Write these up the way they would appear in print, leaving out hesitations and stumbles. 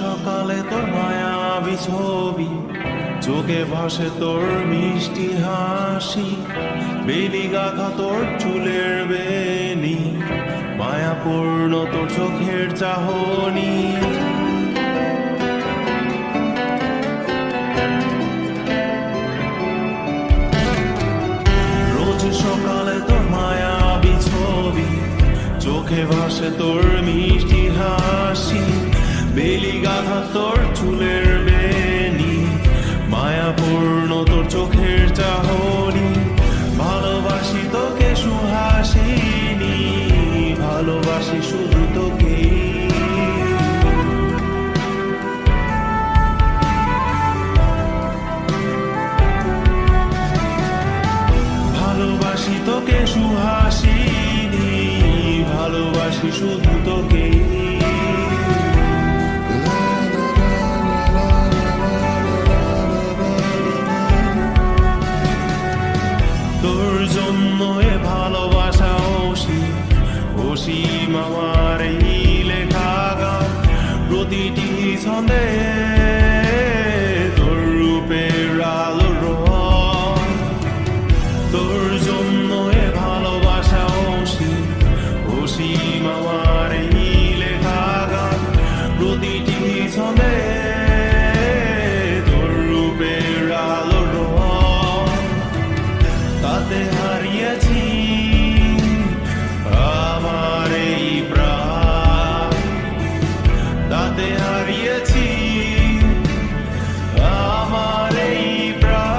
সকালে তোর মায়াবী ছবি, চোখে ভাসে তোর মিষ্টি হাসি, বেলি গাথা তোর চুলের বেনি, মায়াপূর্ণ তোর চোখের চাহনি। রোজ সকালে তোর মায়াবী ছবি, চোখে ভাসে তোর মিষ্টি হাসি, বেলি গাথা তোর চুলের বেনি, মায়াপূর্ণ তোর চোখের চাহনি। ভালোবাসি তোকে সুহাসিনী, ভালোবাসি শুধু তোকে। ভালোবাসি তোকে সুহাসিনী, ভালোবাসি শুধু তোকে। তোর জন্য এ ভালোবাসা অসীম আমার এই লেখা গান, প্রতিটি ছন্দে তোর রূপের আলো রং। তোর জন্য এ ভালোবাসা অসীম আমার এই লেখা গান, প্রতিটি ছন্দে তোর রূপের আলো রং। তাতে হারিয়েছি আমার এই প্রাণ, তাতে হারিয়েছি আমার এই প্রাণ।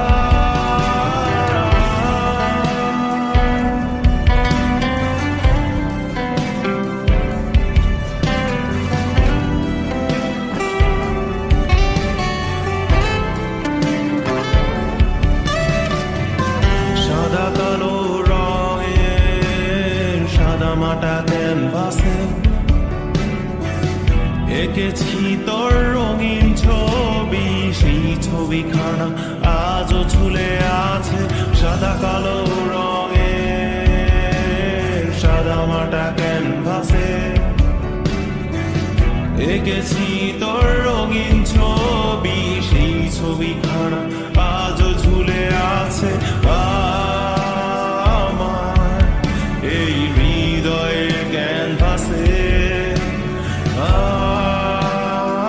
সাদা কালো রঙের সাদা মাটা ক্যানভাসে এঁকেছি তোর রঙিন ছবি, সেই ছবিখানা আজও ঝুলে আছে। সাদা কালো রঙের সাদা মাটা ক্যানভাসে এঁকেছি তোর রঙিন ছবি, সেই ছবিখানা আজও ঝুলে আছে আমার এই হৃদয়ের ক্যানভাসে।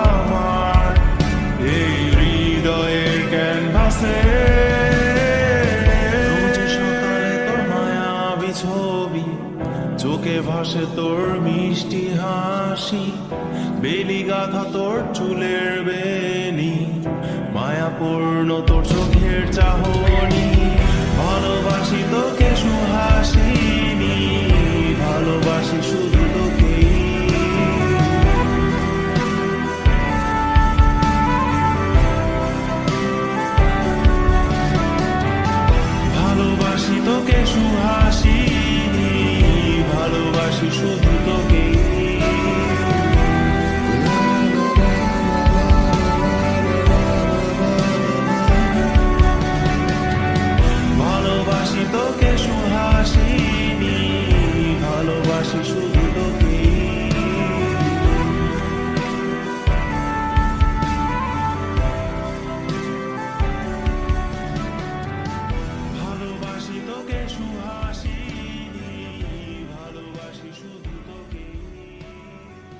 আমার এই হৃদয়ের ক্যানভাসে। রোজ সকালে তোর মায়াবী ছবি, চোখে ভাসে তোর মিষ্টি হাসি, বেলি গাথা তোর চুলের বেনি, মায়াপূর্ণ তোর চোখের চাহনি। ভালোবাসি তোকে সুহাসিনী, ভালোবাসি শুধু তোকে। ভালোবাসি তোকে সুহাসিনী,